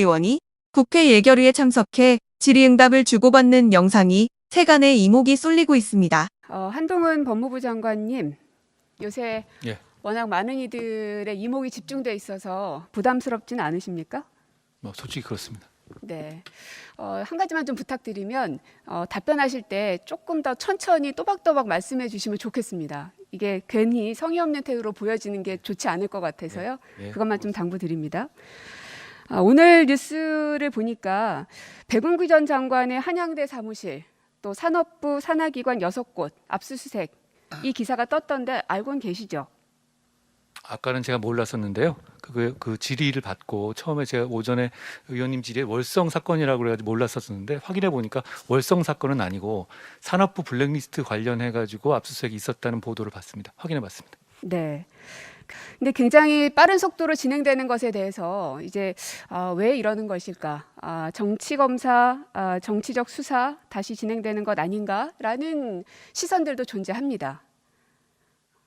의원이 국회 예결위에 참석해 질의응답을 주고받는 영상이 세간의 이목이 쏠리고 있습니다. 한동훈 법무부 장관님, 요새 예. 워낙 많은 이들의 이목이 집중돼 있어서 부담스럽진 않으십니까? 솔직히 그렇습니다. 네. 한 가지만 좀 부탁드리면 답변하실 때 조금 더 천천히 또박또박 말씀해 주시면 좋겠습니다. 이게 괜히 성의 없는 태도로 보여지는 게 좋지 않을 것 같아서요. 예. 그것만 좀 당부드립니다. 오늘 뉴스를 보니까 백운기 전 장관의 한양대 사무실, 또 산업부 산하기관 6곳 압수수색, 이 기사가 떴던데 알고는 계시죠? 아까는 제가 몰랐었는데요. 그 질의를 받고 처음에 제가 오전에 의원님 질의에 월성 사건이라고 그래가지고 몰랐었는데 확인해 보니까 월성 사건은 아니고 산업부 블랙리스트 관련해 가지고 압수수색이 있었다는 보도를 봤습니다. 확인해 봤습니다. 네. 근데 굉장히 빠른 속도로 진행되는 것에 대해서 이제 왜 이러는 것일까? 정치 검사, 정치적 수사 다시 진행되는 것 아닌가라는 시선들도 존재합니다.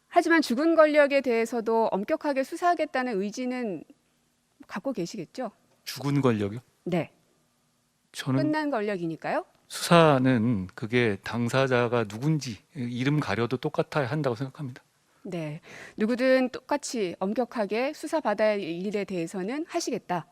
하지만 죽은 권력에 대해서도 엄격하게 수사하겠다는 의지는 갖고 계시겠죠? 죽은 권력이요? 네. 저는 끝난 권력이니까요. 수사는 그게 당사자가 누군지 이름 가려도 똑같아야 한다고 생각합니다. 네. 누구든 똑같이 엄격하게 수사받아야 할 일에 대해서는 하시겠다.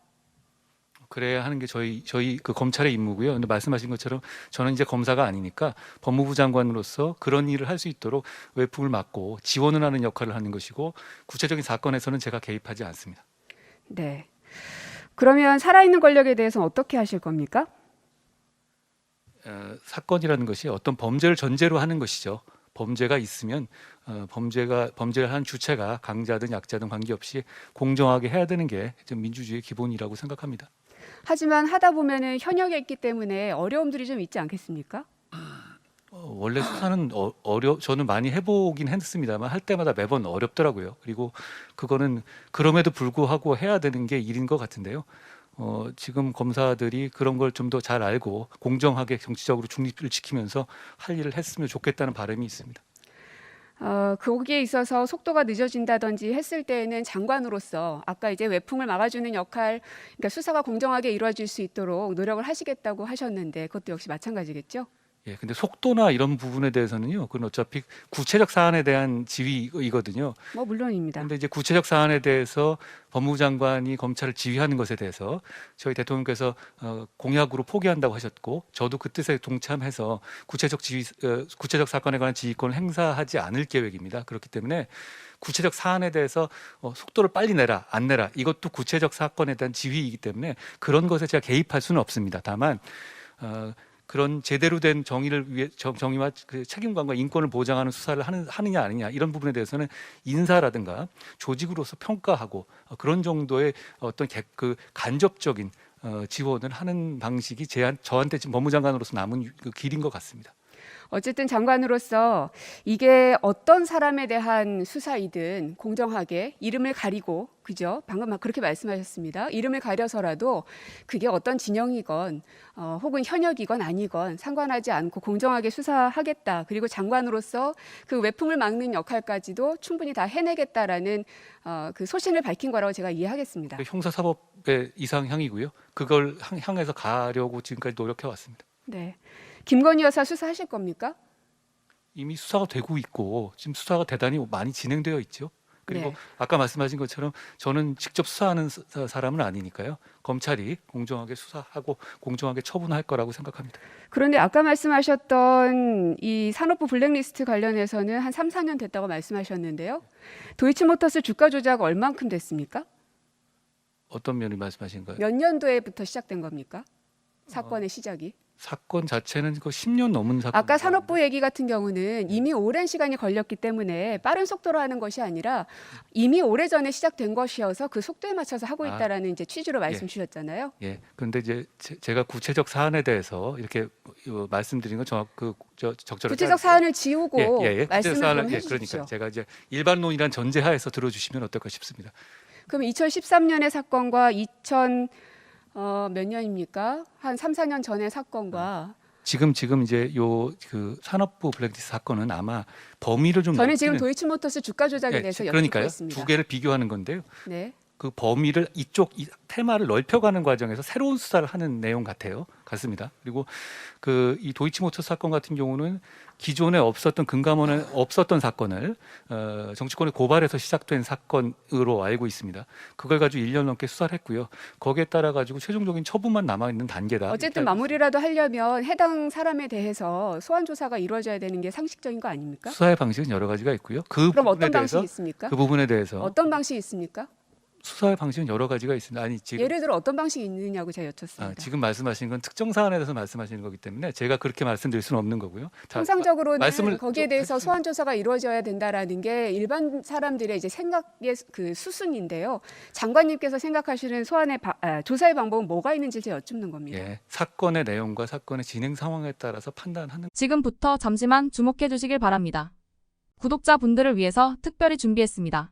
그래야 하는 게 저희 그 검찰의 임무고요. 근데 말씀하신 것처럼 저는 이제 검사가 아니니까 법무부 장관으로서 그런 일을 할 수 있도록 외풍을 막고 지원을 하는 역할을 하는 것이고 구체적인 사건에서는 제가 개입하지 않습니다. 네. 그러면 살아있는 권력에 대해서는 어떻게 하실 겁니까? 사건이라는 것이 어떤 범죄를 전제로 하는 것이죠. 범죄가 있으면 범죄를 한 주체가 강자든 약자든 관계없이 공정하게 해야 되는 게 좀 민주주의의 기본이라고 생각합니다. 하지만 하다 보면은 현역에 있기 때문에 어려움들이 좀 있지 않겠습니까? 원래 수사는 저는 많이 해보긴 했습니다만 할 때마다 매번 어렵더라고요. 그리고 그거는 그럼에도 불구하고 해야 되는 게 일인 것 같은데요. 지금 검사들이 그런 걸 좀 더 잘 알고 공정하게 정치적으로 중립을 지키면서 할 일을 했으면 좋겠다는 바람이 있습니다. 거기에 있어서 속도가 늦어진다든지 했을 때에는 장관으로서 아까 이제 외풍을 막아주는 역할, 그러니까 수사가 공정하게 이루어질 수 있도록 노력을 하시겠다고 하셨는데 그것도 역시 마찬가지겠죠? 예, 근데 속도나 이런 부분에 대해서는요, 그건 어차피 구체적 사안에 대한 지휘이거든요. 물론입니다. 그런데 이제 구체적 사안에 대해서 법무부 장관이 검찰을 지휘하는 것에 대해서 저희 대통령께서 공약으로 포기한다고 하셨고, 저도 그 뜻에 동참해서 구체적 사건에 관한 지휘권을 행사하지 않을 계획입니다. 그렇기 때문에 구체적 사안에 대해서 속도를 빨리 내라, 안 내라, 이것도 구체적 사건에 대한 지휘이기 때문에 그런 것에 제가 개입할 수는 없습니다. 다만 그런 제대로 된 정의와 그 책임감과 인권을 보장하는 수사를 하느냐 아니냐 이런 부분에 대해서는 인사라든가 조직으로서 평가하고 그런 정도의 어떤 그 간접적인 지원을 하는 방식이 저한테 지금 법무장관으로서 남은 그 길인 것 같습니다. 어쨌든 장관으로서 이게 어떤 사람에 대한 수사이든 공정하게 이름을 가리고, 그죠? 방금 막 그렇게 말씀하셨습니다. 이름을 가려서라도 그게 어떤 진영이건 혹은 현역이건 아니건 상관하지 않고 공정하게 수사하겠다. 그리고 장관으로서 그 외풍을 막는 역할까지도 충분히 다 해내겠다라는 그 소신을 밝힌 거라고 제가 이해하겠습니다. 형사사법의 이상향이고요. 그걸 향해서 가려고 지금까지 노력해 왔습니다. 네. 김건희 여사 수사하실 겁니까? 이미 수사가 되고 있고 지금 수사가 대단히 많이 진행되어 있죠. 그리고 네. 아까 말씀하신 것처럼 저는 직접 수사하는 사람은 아니니까요. 검찰이 공정하게 수사하고 공정하게 처분할 거라고 생각합니다. 그런데 아까 말씀하셨던 이 산업부 블랙리스트 관련해서는 한 3, 4년 됐다고 말씀하셨는데요. 도이치모터스 주가 조작 얼만큼 됐습니까? 어떤 면을 말씀하신 거예요? 몇 년도에부터 시작된 겁니까? 사건의 시작이? 사건 자체는 그 10년 넘은 사건. 아까 산업부 얘기 같은 경우는 이미 오랜 시간이 걸렸기 때문에 빠른 속도로 하는 것이 아니라 이미 오래전에 시작된 것이어서 그 속도에 맞춰서 하고 있다라는 이제 취지로 말씀 주셨잖아요. 예. 그런데 이제 제가 구체적 사안에 대해서 이렇게 말씀드린 건 적절하게 구체적 사안을 지우고 구체적 말씀을 사안을 좀 해주십시오. 그러니까 제가 이제 일반론이란 전제하에서 들어주시면 어떨까 싶습니다. 그럼 2013년의 사건과 몇 년입니까? 한 3, 4년 전의 사건과 지금 이제 그 산업부 블랙리스트 사건은 아마 범위를 좀 저는 지금 도이치모터스 주가 조작에 대해서 여쭙고 그러니까요. 있습니다. 두 개를 비교하는 건데요. 네. 그 범위를 이쪽 이 테마를 넓혀가는 과정에서 새로운 수사를 하는 내용 같습니다. 그리고 그 이 도이치모터 사건 같은 경우는 기존에 없었던 금감원에 없었던 사건을 정치권의 고발에서 시작된 사건으로 알고 있습니다. 그걸 가지고 1년 넘게 수사를 했고요. 거기에 따라 가지고 최종적인 처분만 남아 있는 단계다. 어쨌든 마무리라도 하려면 해당 사람에 대해서 소환 조사가 이루어져야 되는 게 상식적인 거 아닙니까? 수사의 방식은 여러 가지가 있고요. 그 그럼 부분에 어떤 대해서 방식이 있습니까? 그 부분에 대해서 어떤 방식이 있습니까? 수사의 방식은 여러 가지가 있습니다. 아니 지금 예를 들어 어떤 방식이 있느냐고 제가 여쭙습니다. 지금 말씀하신 건 특정 사안에 대해서 말씀하시는 거기 때문에 제가 그렇게 말씀드릴 수는 없는 거고요. 통상적으로는 말씀을 거기에 좀 대해서 해주시면- 소환 조사가 이루어져야 된다라는 게 일반 사람들의 이제 생각의 그 수순인데요. 장관님께서 생각하시는 조사의 방법은 뭐가 있는지 제가 여쭙는 겁니다. 예, 사건의 내용과 사건의 진행 상황에 따라서 판단하는 지금부터 잠시만 주목해 주시길 바랍니다. 구독자분들을 위해서 특별히 준비했습니다.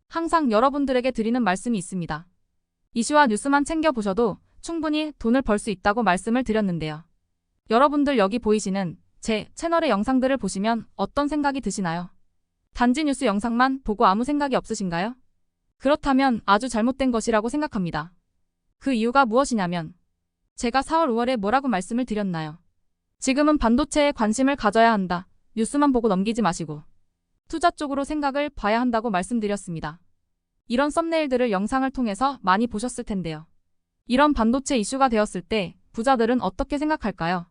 항상 여러분들에게 드리는 말씀이 있습니다. 이슈와 뉴스만 챙겨보셔도 충분히 돈을 벌 수 있다고 말씀을 드렸는데요. 여러분들 여기 보이시는 제 채널의 영상들을 보시면 어떤 생각이 드시나요? 단지 뉴스 영상만 보고 아무 생각이 없으신가요? 그렇다면 아주 잘못된 것이라고 생각합니다. 그 이유가 무엇이냐면 제가 4월 5월에 뭐라고 말씀을 드렸나요? 지금은 반도체에 관심을 가져야 한다. 뉴스만 보고 넘기지 마시고 투자 쪽으로 생각을 봐야 한다고 말씀드렸습니다. 이런 썸네일들을 영상을 통해서 많이 보셨을 텐데요. 이런 반도체 이슈가 되었을 때 부자들은 어떻게 생각할까요?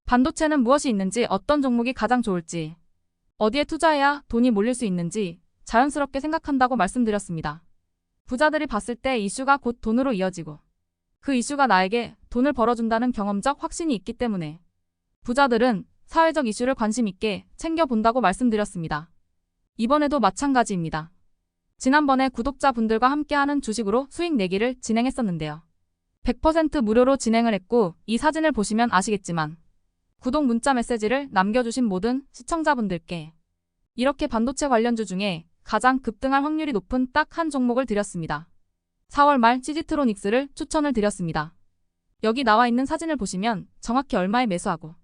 반도체는 무엇이 있는지, 어떤 종목이 가장 좋을지, 어디에 투자해야 돈이 몰릴 수 있는지 자연스럽게 생각한다고 말씀드렸습니다. 부자들이 봤을 때 이슈가 곧 돈으로 이어지고 그 이슈가 나에게 돈을 벌어준다는 경험적 확신이 있기 때문에 부자들은 사회적 이슈를 관심 있게 챙겨본다고 말씀드렸습니다. 이번에도 마찬가지입니다. 지난번에 구독자분들과 함께하는 주식으로 수익 내기를 진행했었는데요. 100% 무료로 진행을 했고 이 사진을 보시면 아시겠지만 구독 문자 메시지를 남겨주신 모든 시청자분들께 이렇게 반도체 관련주 중에 가장 급등할 확률이 높은 딱 한 종목을 드렸습니다. 4월 말 시지트로닉스를 추천을 드렸습니다. 여기 나와 있는 사진을 보시면 정확히 얼마에 매수하고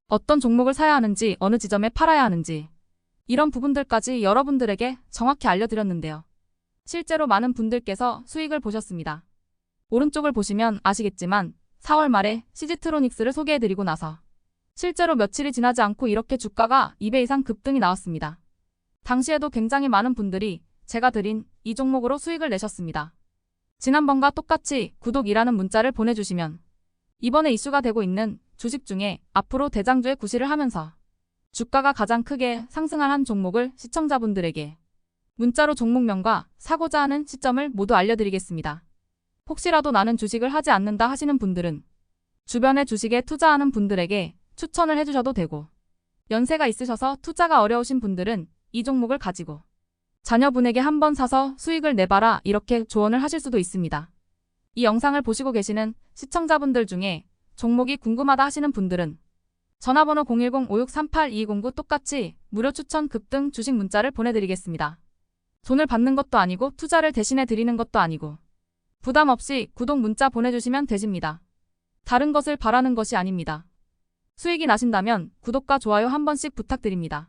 어떤 종목을 사야 하는지, 어느 지점에 팔아야 하는지 이런 부분들까지 여러분들에게 정확히 알려드렸는데요. 실제로 많은 분들께서 수익을 보셨습니다. 오른쪽을 보시면 아시겠지만 4월 말에 시지트로닉스를 소개해드리고 나서 실제로 며칠이 지나지 않고 이렇게 주가가 2배 이상 급등이 나왔습니다. 당시에도 굉장히 많은 분들이 제가 드린 이 종목으로 수익을 내셨습니다. 지난번과 똑같이 구독이라는 문자를 보내주시면 이번에 이슈가 되고 있는 주식 중에 앞으로 대장주의 구실을 하면서 주가가 가장 크게 상승할 한 종목을 시청자분들에게 문자로 종목명과 사고자 하는 시점을 모두 알려드리겠습니다. 혹시라도 나는 주식을 하지 않는다 하시는 분들은 주변에 주식에 투자하는 분들에게 추천을 해주셔도 되고 연세가 있으셔서 투자가 어려우신 분들은 이 종목을 가지고 자녀분에게 한번 사서 수익을 내봐라 이렇게 조언을 하실 수도 있습니다. 이 영상을 보시고 계시는 시청자분들 중에 종목이 궁금하다 하시는 분들은 전화번호 010-5638-2209 똑같이 무료 추천 급등 주식 문자를 보내드리겠습니다. 돈을 받는 것도 아니고 투자를 대신해 드리는 것도 아니고 부담 없이 구독 문자 보내주시면 되십니다. 다른 것을 바라는 것이 아닙니다. 수익이 나신다면 구독과 좋아요 한 번씩 부탁드립니다.